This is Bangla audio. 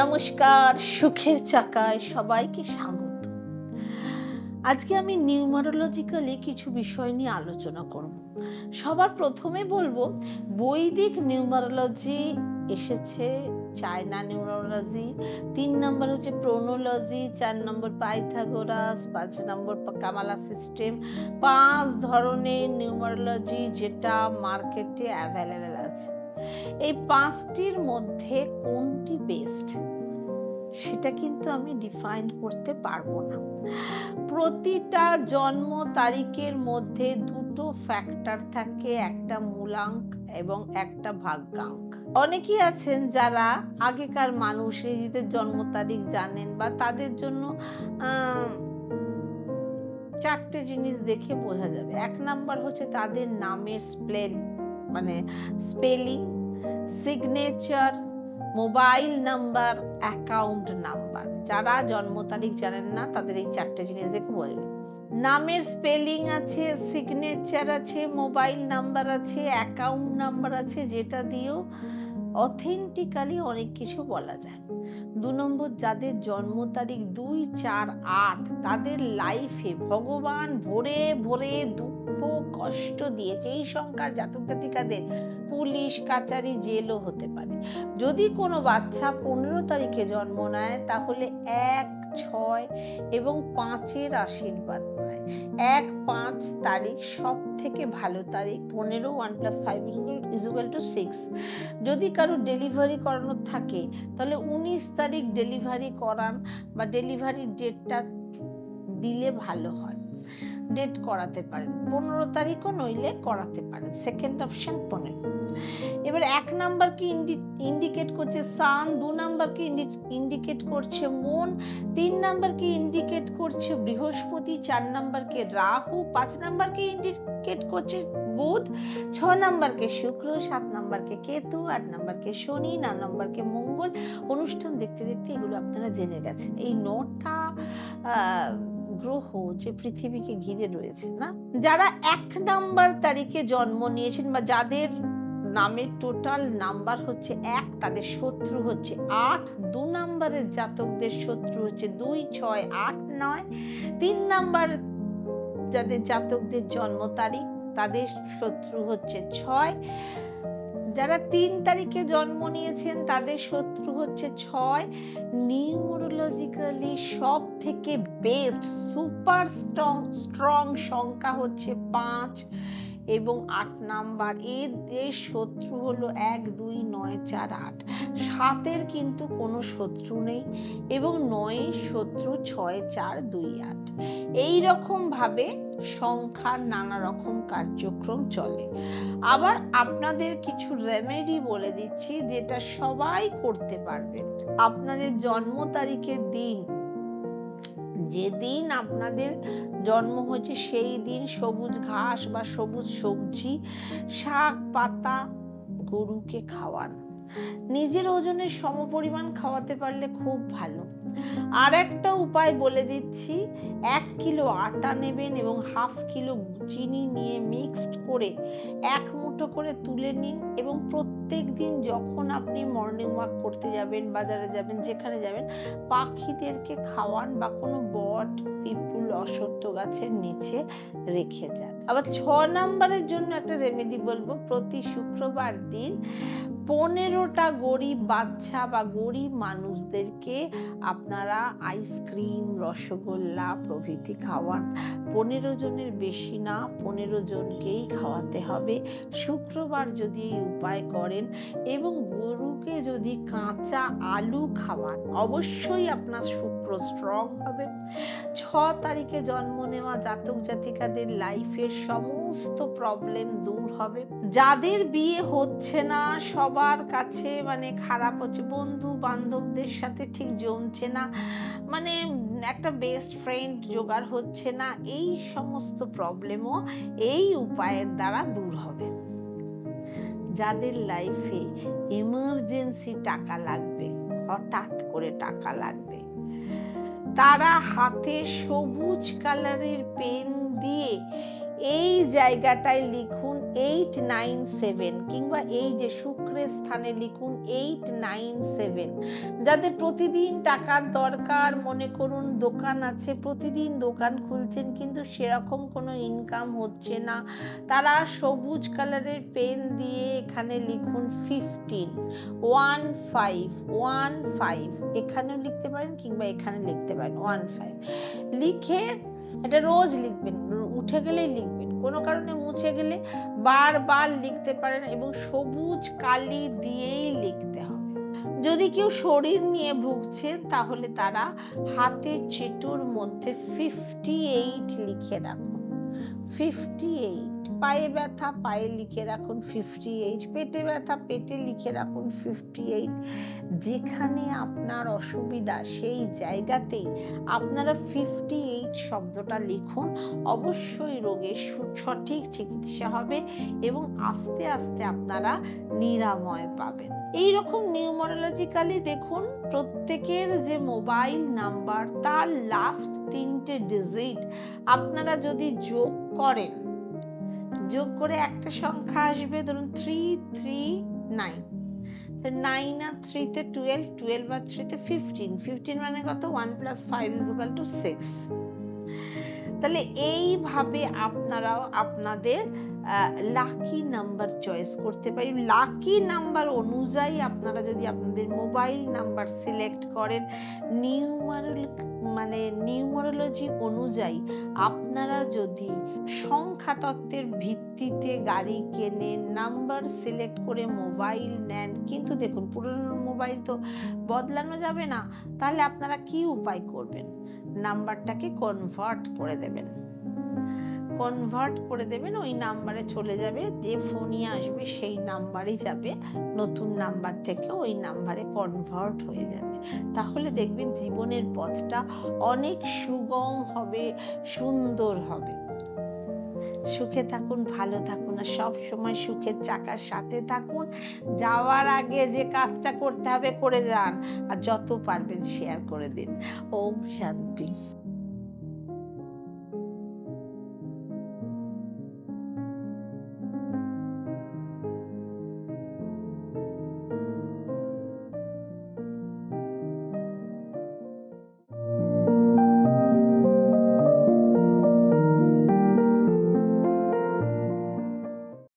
নমস্কার, সুখের চাকায় সবাইকে স্বাগত। আজকে আমি নিউমারোলজিক্যালি কিছু বিষয় নিয়ে আলোচনা করব। সবার প্রথমে বলবো, বৈদিক নিউমারোলজি এসেছে, চায়না নিউমারোলজি, 3 নম্বর হচ্ছে প্রোনোলজি, 4 নম্বর পাইথাগোরাস, 5 নম্বর কামালা সিস্টেম। 5 ধরনের নিউমারোলজি যেটা মার্কেটে অ্যাভেলেবেল আছে। এই 5টির মধ্যে কোনটি বেস্ট সেটা কিন্তু আমি ডিফাইন করতে পারবো না। প্রতিটা জন্ম তারিখের মধ্যে দুটো ফ্যাক্টর থাকে, একটা মূলাঙ্ক এবং একটা ভাগ্যাঙ্ক। অনেকেই আছেন যারা আগেকার মানুষ, নিজেদের জন্ম তারিখ জানেন, বা তাদের জন্য 4টে জিনিস দেখে বোঝা যাবে। 1 নাম্বার হচ্ছে তাদের নামের spelling, signature, mobile number, account number. যারা জন্ম তারিখ জানেন না তাদের এই 4টে জিনিস দেখে বোঝা যাবে। নামের স্পেলিং আছে, সিগনেচার আছে, মোবাইল নাম্বার আছে, অ্যাকাউন্ট নাম্বার আছে, যেটা দিয়েও অথেন্টিক্যালি অনেক কিছু বলা যায়। 2 নম্বর, যাদের জন্ম তারিখ 2, 4, 8, তাদের লাইফে ভগবান ভরে ভরে দুঃখ কষ্ট দিয়েছে। এই সংখ্যার জাতক জাতিকাদের পুলিশ কাচারি জেলও হতে পারে। যদি কোনো বাচ্চা 15 তারিখে জন্ম নেয় তাহলে 1, 6 এবং 5-এর আশীর্বাদ পায়। 1, 5 তারিখ সব থেকে ভালো তারিখ। 15 1 + 5 = 6। যদি কারো ডেলিভারি করানোর থাকে তাহলে 19 তারিখ ডেলিভারি করান, বা ডেলিভারির ডেটটা দিলে ভালো হয়। ডেট করাতে পারেন, 15 তারিখও নইলে করাতে পারেন। Second option 15। এবার 1 নাম্বারকে ইন্ডিকেট করছে সান, 2 নাম্বারকে ইন্ডিকেট করছে মন, 3 নাম্বারকে ইন্ডিকেট করছে বৃহস্পতি, 4 নাম্বারকে রাহু, 5 নাম্বারকে ইন্ডিকেট করছে বুধ, 6 নাম্বারকে শুক্র, 7 নাম্বারকে কেতু, 8 নাম্বারকে শনি, 9 নাম্বারকে মঙ্গল। অনুষ্ঠান দেখতে দেখতে এগুলো আপনারা জেনে গেছেন। এই 9টা গ্রহ যে পৃথিবীকে ঘিরে রয়েছে না। যারা 1 নাম্বার তারিখে জন্ম নিয়েছেন বা যাদের নামের টোটাল নাম্বার হচ্ছে 1, তাদের শত্রু হচ্ছে 8। 2 নাম্বারের জাতকদের শত্রু হচ্ছে 2, 6, 8, 9। 3 নাম্বার যাদের জাতকদের জন্ম তারিখ তাদের শত্রু হচ্ছে 6। যারা 3 তারিখে জন্ম নিয়েছেন তাদের শত্রু হচ্ছে 6। নিউমারোলজিক্যালি সব থেকে বেস্ট সুপার স্ট্রং সংখ্যা হচ্ছে 5 এবং 8 নাম্বার। এর শত্রু হলো 1, 2, 9, 4, 8। 7-এর কিন্তু কোনো শত্রু নেই এবং 9-এর শত্রু 6, 4, 2, 8। এইরকম ভাবে সংখ্যার নানা রকম কার্যক্রম চলে। আবার আপনাদের কিছু রেমেডি বলে দিচ্ছি যেটা সবাই করতে পারবেন। আপনাদের জন্ম তারিখের দিন, যেদিন আপনাদের জন্ম হয়েছে সেই দিন সবুজ ঘাস বা সবুজ সবজি, শাক পাতা গরুকে খাওয়ান। নিজের ওজনের সমপরিমাণ খাওয়াতে পারলে খুব ভালো। আর একটা উপায় বলে দিচ্ছি, 1 কিলো আটা নেবেন এবং 1/2 কিলো চিনি নিয়ে মিক্সড করে 1 মুঠো করে তুলে নিন এবং প্রত্যেক দিন যখন আপনি মর্নিং ওয়াক করতে যাবেন, বাজারে যাবেন, যেখানে যাবেন, পাখিদেরকে খাওয়ান বা কোনো বট, পিপুল, অশ্বত্থ গাছের নিচে রেখে যান। আবার 6 নাম্বারের জন্য একটা রেমেডি বলবো। প্রতি শুক্রবার দিন 15টা গরিব বাচ্চা বা গরিব মানুষদেরকে আপনারা আইসক্রিম, রসগোল্লা প্রভৃতি খাওয়ান। 15 জনের বেশি না, 15 জনকেই খাওয়াতে হবে। শুক্রবার যদি এই উপায় করেন এবং গরুকে যদি কাঁচা আলু খাওয়ান, অবশ্যই আপনার শুক্র স্ট্রং হবে। 6 তারিখে জন্ম নেওয়া জাতক জাতিকাদের লাইফের সমস্ত প্রবলেম দূর হবে। যাদের বিয়ে হচ্ছে না, সবার কাছে খারাপ হচ্ছে, বন্ধু বান্ধবদের সাথে ঠিক জমছে না, একটা বেস্ট ফ্রেন্ড জোগাড় হচ্ছে না, এই সমস্ত প্রবলেমও এই উপায়ের দ্বারা দূর হবে। যাদের লাইফে ইমার্জেন্সি টাকা লাগবে, হঠাৎ করে টাকা লাগবে, তারা হাতে সবুজ কালারের পেন দিয়ে এই জায়গাটায় লিখুন 897 কিংবা এই যে শুক্র আগ্রের স্থানে লিখুন 897। যাদের প্রতিদিন টাকার দরকার, মনে করুন দোকান আছে, প্রতিদিন দোকান খুলছেন কিন্তু সেরকম কোনো ইনকাম হচ্ছে না, তারা সবুজ কালারের পেন দিয়ে এখানে লিখুন 15, 15 এখানেও লিখতে পারেন কিংবা এখানে লিখতে পারেন 15 লিখে এটা রোজ লিখবেন, উঠে গেলেই লিখবেন, কোনো কারণে মুছে গেলে বারবার লিখতে পারেন এবং সবুজ কালি দিয়েই লিখতে হবে। যদি কেউ শরীর নিয়ে ভুগছেন তাহলে তারা হাতের চেটোর মধ্যে 58 লিখে রাখুন, 58। পায়ে ব্যথা পায়ে লিখে রাখুন 58, পেটে ব্যথা পেটে লিখে রাখুন 58। যেখানে আপনার অসুবিধা সেই জায়গাতেই আপনারা 58 শব্দটা লিখুন। অবশ্যই রোগের সঠিক চিকিৎসা হবে এবং আস্তে আস্তে আপনারা নিরাময় পাবেন। এই রকম নিউমারোলজিক্যালি দেখুন প্রত্যেকের যে মোবাইল নাম্বার তার লাস্ট 3টে ডিজিট আপনারা যদি যোগ করেন, যোগ করে একটা সংখ্যা আসবে, ধরুন 339, 9 আর 3 তে 12, 12 আর 3 তে 15, 15 মানে কত? 1 + 5 = 6। তাহলে এইভাবে আপনারাও আপনাদের লাকি নাম্বার চয়েস করতে পারি। লাকি নাম্বার অনুযায়ী আপনারা যদি আপনাদের মোবাইল নাম্বার সিলেক্ট করেন, নিউমারোলজি অনুযায়ী আপনারা যদি সংখ্যা তত্ত্বের ভিত্তিতে গাড়ি কেনেন, নাম্বার সিলেক্ট করে মোবাইল নেন, কিন্তু দেখুন পুরনো মোবাইল তো বদলানো যাবে না, তাহলে আপনারা কি উপায় করবেন? নাম্বারটাকে কনভার্ট করে দেবেন, ওই নাম্বারে চলে যাবে, যে ফোনই আসবে সেই নাম্বারই যাবে, নতুন নাম্বার থেকে ওই নাম্বারে কনভার্ট হয়ে যাবে। তাহলে দেখবেন জীবনের পথটা অনেক সুগম হবে, সুন্দর হবে। সুখে থাকুন, ভালো থাকুন আর সব সময় সুখের চাকার সাথে থাকুন। যাওয়ার আগে যে কাজটা করতে হবে করে যান, আর যত পারবেন শেয়ার করে দিন। ওম শান্তি।